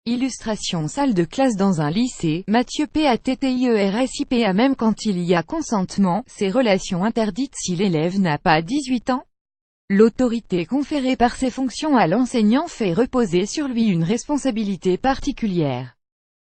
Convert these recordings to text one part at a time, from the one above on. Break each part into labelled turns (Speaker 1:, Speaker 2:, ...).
Speaker 1: Illustration salle de classe dans un lycée, Mathieu PATTIERSIPA. Même quand il y a consentement, ces relations interdites si l'élève n'a pas 18 ans. L'autorité conférée par ses fonctions à l'enseignant fait reposer sur lui une responsabilité particulière.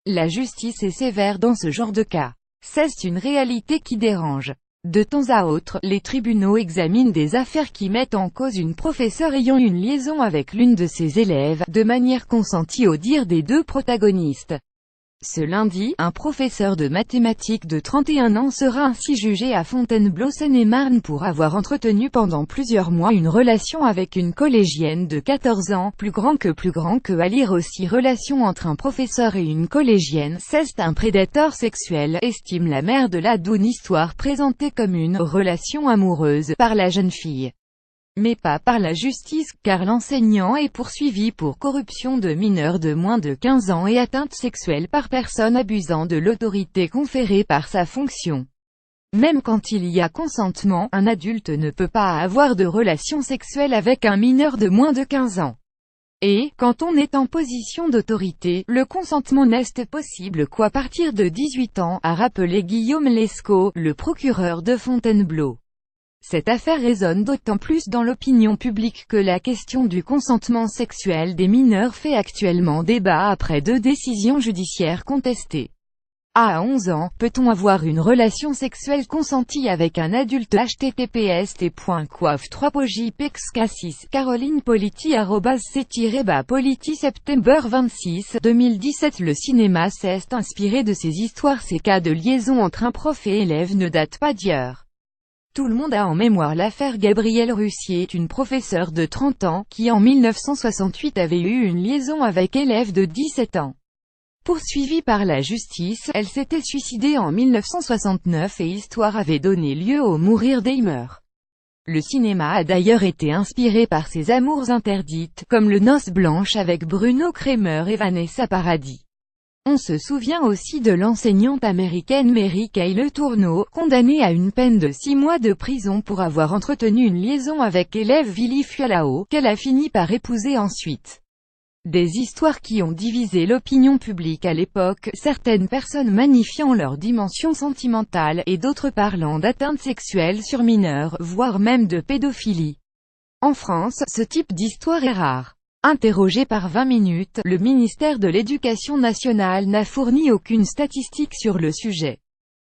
Speaker 1: La justice est sévère dans ce genre de cas. C'est une réalité qui dérange. De temps à autre, les tribunaux examinent des affaires qui mettent en cause une professeure ayant une liaison avec l'une de ses élèves, de manière consentie au dire des deux protagonistes. Ce lundi, un professeur de mathématiques de 31 ans sera ainsi jugé à Fontainebleau, Seine-et-Marne pour avoir entretenu pendant plusieurs mois une relation avec une collégienne de 14 ans, plus grand que à lire aussi. Relation entre un professeur et une collégienne, c'est un prédateur sexuel, estime la mère de la Doune. Histoire présentée comme une « relation amoureuse » par la jeune fille, mais pas par la justice, car l'enseignant est poursuivi pour corruption de mineurs de moins de 15 ans et atteinte sexuelle par personne abusant de l'autorité conférée par sa fonction. Même quand il y a consentement, un adulte ne peut pas avoir de relation sexuelle avec un mineur de moins de 15 ans. Et, quand on est en position d'autorité, le consentement n'est possible qu'à partir de 18 ans, a rappelé Guillaume Lescaut, le procureur de Fontainebleau. Cette affaire résonne d'autant plus dans l'opinion publique que la question du consentement sexuel des mineurs fait actuellement débat après 2 décisions judiciaires contestées. À 11 ans, peut-on avoir une relation sexuelle consentie avec un adulte? https://coiffe3pojipexk6 Caroline Politi @c-politi September 26, 2017. Le cinéma s'est inspiré de ces histoires. Ces cas de liaison entre un prof et élève ne datent pas d'hier. Tout le monde a en mémoire l'affaire Gabrielle Russier, une professeure de 30 ans, qui en 1968 avait eu une liaison avec élève de 17 ans. Poursuivie par la justice, elle s'était suicidée en 1969 et histoire avait donné lieu au Mourir d'Eimer. Le cinéma a d'ailleurs été inspiré par ces amours interdites, comme le Noces blanches avec Bruno Kremer et Vanessa Paradis. On se souvient aussi de l'enseignante américaine Mary Kay Letourneau, condamnée à une peine de 6 mois de prison pour avoir entretenu une liaison avec élève Vili Fualao, qu'elle a fini par épouser ensuite. Des histoires qui ont divisé l'opinion publique à l'époque, certaines personnes magnifiant leur dimension sentimentale, et d'autres parlant d'atteinte sexuelle sur mineurs, voire même de pédophilie. En France, ce type d'histoire est rare. Interrogé par 20 minutes, le ministère de l'Éducation nationale n'a fourni aucune statistique sur le sujet.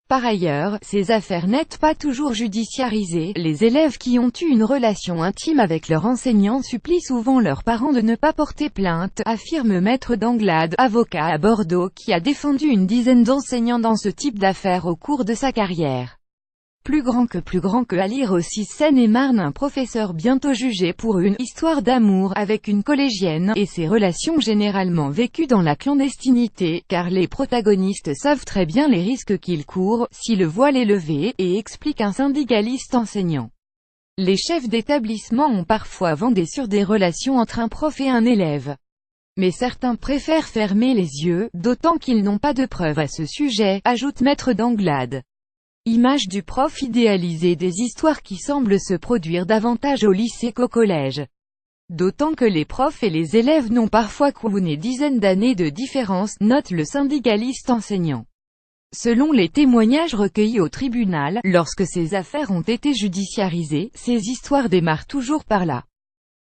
Speaker 1: Par ailleurs, ces affaires n'étant pas toujours judiciarisées, les élèves qui ont eu une relation intime avec leur enseignant supplient souvent leurs parents de ne pas porter plainte, affirme Maître Danglade, avocat à Bordeaux qui a défendu une dizaine d'enseignants dans ce type d'affaires au cours de sa carrière. Plus grand que à lire aussi. Seine-et-Marne. Un professeur bientôt jugé pour une « histoire d'amour » avec une collégienne, et ces relations généralement vécues dans la clandestinité, car les protagonistes savent très bien les risques qu'ils courent, si le voile est levé, et explique un syndicaliste enseignant. Les chefs d'établissement ont parfois vendé sur des relations entre un prof et un élève. Mais certains préfèrent fermer les yeux, d'autant qu'ils n'ont pas de preuves à ce sujet, ajoute Maître Danglade. Image du prof idéalisé. Des histoires qui semblent se produire davantage au lycée qu'au collège. D'autant que les profs et les élèves n'ont parfois qu'une dizaine d'années de différence, note le syndicaliste enseignant. Selon les témoignages recueillis au tribunal, lorsque ces affaires ont été judiciarisées, ces histoires démarrent toujours par là.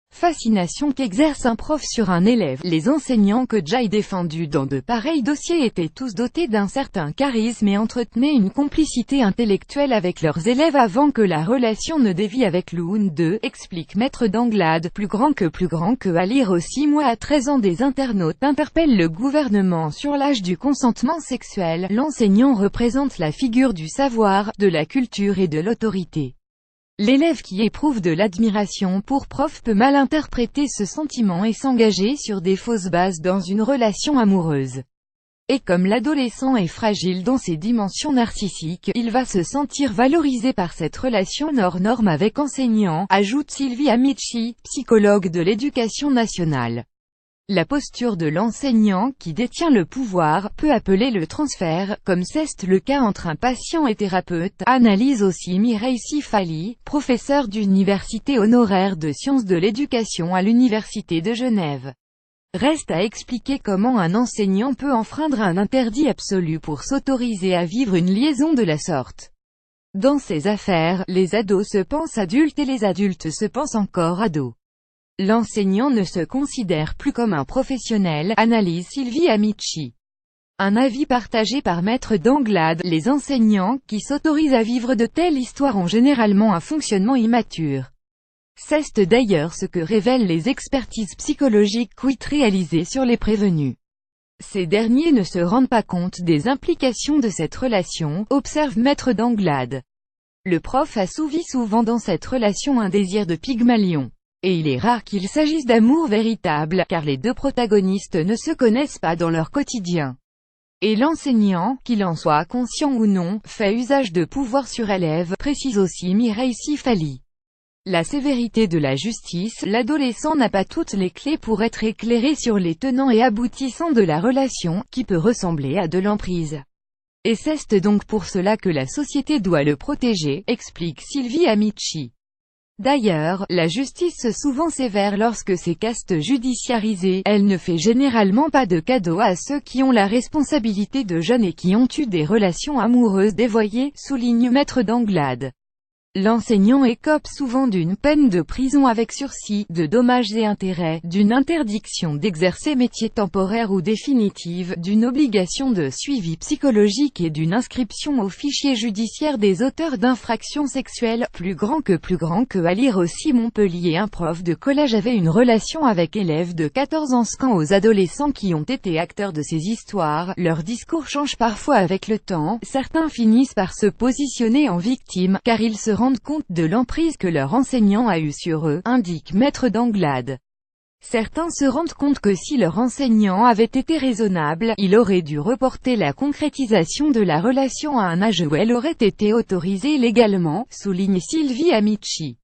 Speaker 1: Fascination qu'exerce un prof sur un élève. Les enseignants que Jay défendus dans de pareils dossiers étaient tous dotés d'un certain charisme et entretenaient une complicité intellectuelle avec leurs élèves avant que la relation ne dévie avec l'une d'eux, explique Maître Danglade. Plus grand que à lire aussi. Moi à 13 ans. Des internautes interpellent le gouvernement sur l'âge du consentement sexuel. L'enseignant représente la figure du savoir, de la culture et de l'autorité. L'élève qui éprouve de l'admiration pour prof peut mal interpréter ce sentiment et s'engager sur des fausses bases dans une relation amoureuse. Et comme l'adolescent est fragile dans ses dimensions narcissiques, il va se sentir valorisé par cette relation hors norme avec enseignant, ajoute Sylvie Amici, psychologue de l'Éducation nationale. La posture de l'enseignant, qui détient le pouvoir, peut appeler le transfert, comme c'est le cas entre un patient et thérapeute, analyse aussi Mireille Sifali, professeure d'université honoraire de sciences de l'éducation à l'Université de Genève. Reste à expliquer comment un enseignant peut enfreindre un interdit absolu pour s'autoriser à vivre une liaison de la sorte. Dans ces affaires, les ados se pensent adultes et les adultes se pensent encore ados. L'enseignant ne se considère plus comme un professionnel, analyse Sylvie Amici. Un avis partagé par Maître d'Anglade, les enseignants, qui s'autorisent à vivre de telles histoires ont généralement un fonctionnement immature. C'est d'ailleurs ce que révèlent les expertises psychologiques Quit réalisées sur les prévenus. Ces derniers ne se rendent pas compte des implications de cette relation, observe Maître d'Anglade. Le prof assouvit souvent dans cette relation un désir de Pygmalion. Et il est rare qu'il s'agisse d'amour véritable, car les deux protagonistes ne se connaissent pas dans leur quotidien. Et l'enseignant, qu'il en soit conscient ou non, fait usage de pouvoir sur élève, précise aussi Mireille Sifali. La sévérité de la justice, l'adolescent n'a pas toutes les clés pour être éclairé sur les tenants et aboutissants de la relation, qui peut ressembler à de l'emprise. Et c'est donc pour cela que la société doit le protéger, explique Sylvie Amici. D'ailleurs, la justice souvent sévère lorsque c'est caste judiciarisé, elle ne fait généralement pas de cadeaux à ceux qui ont la responsabilité de jeunes et qui ont eu des relations amoureuses dévoyées, souligne Maître d'Anglade. L'enseignant écope souvent d'une peine de prison avec sursis, de dommages et intérêts, d'une interdiction d'exercer métier temporaire ou définitive, d'une obligation de suivi psychologique et d'une inscription au fichier judiciaire des auteurs d'infractions sexuelles. Plus grand que à lire aussi Montpellier. Un prof de collège avait une relation avec élève de 14 ans. Quant aux adolescents qui ont été acteurs de ces histoires, leur discours change parfois avec le temps, certains finissent par se positionner en victime, car ils se rendent compte de l'emprise que leur enseignant a eue sur eux, indique Maître d'Anglade. Certains se rendent compte que si leur enseignant avait été raisonnable, il aurait dû reporter la concrétisation de la relation à un âge où elle aurait été autorisée légalement, souligne Sylvie Amici.